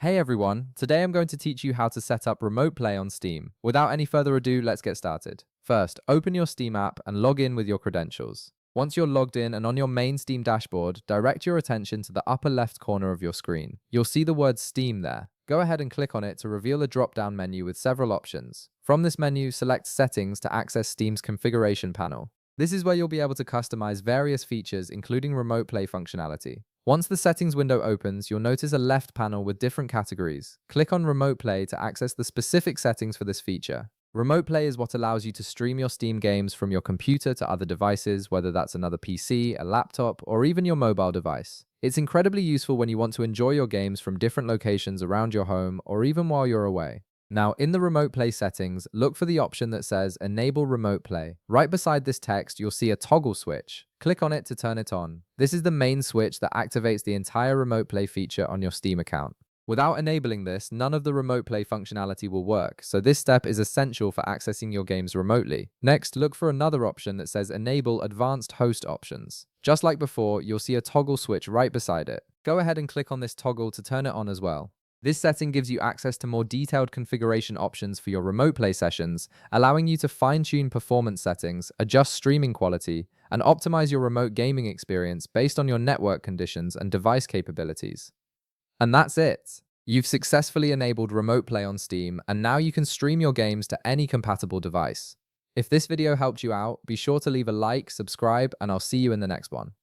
Hey everyone, today I'm going to teach you how to set up remote play on Steam. Without any further ado, let's get started. First, open your Steam app and log in with your credentials. Once you're logged in and on your main Steam dashboard, direct your attention to the upper left corner of your screen. You'll see the word Steam there. Go ahead and click on it to reveal a drop-down menu with several options. From this menu, select Settings to access Steam's configuration panel. This is where you'll be able to customize various features, including remote play functionality. Once the settings window opens, you'll notice a left panel with different categories. Click on Remote Play to access the specific settings for this feature. Remote Play is what allows you to stream your Steam games from your computer to other devices, whether that's another PC, a laptop, or even your mobile device. It's incredibly useful when you want to enjoy your games from different locations around your home or even while you're away. Now, in the Remote Play settings, look for the option that says Enable Remote Play. Right beside this text, you'll see a toggle switch. Click on it to turn it on. This is the main switch that activates the entire Remote Play feature on your Steam account. Without enabling this, none of the Remote Play functionality will work, so this step is essential for accessing your games remotely. Next, look for another option that says Enable Advanced Host Options. Just like before, you'll see a toggle switch right beside it. Go ahead and click on this toggle to turn it on as well. This setting gives you access to more detailed configuration options for your remote play sessions, allowing you to fine-tune performance settings, adjust streaming quality, and optimize your remote gaming experience based on your network conditions and device capabilities. And that's it! You've successfully enabled remote play on Steam, and now you can stream your games to any compatible device. If this video helped you out, be sure to leave a like, subscribe, and I'll see you in the next one.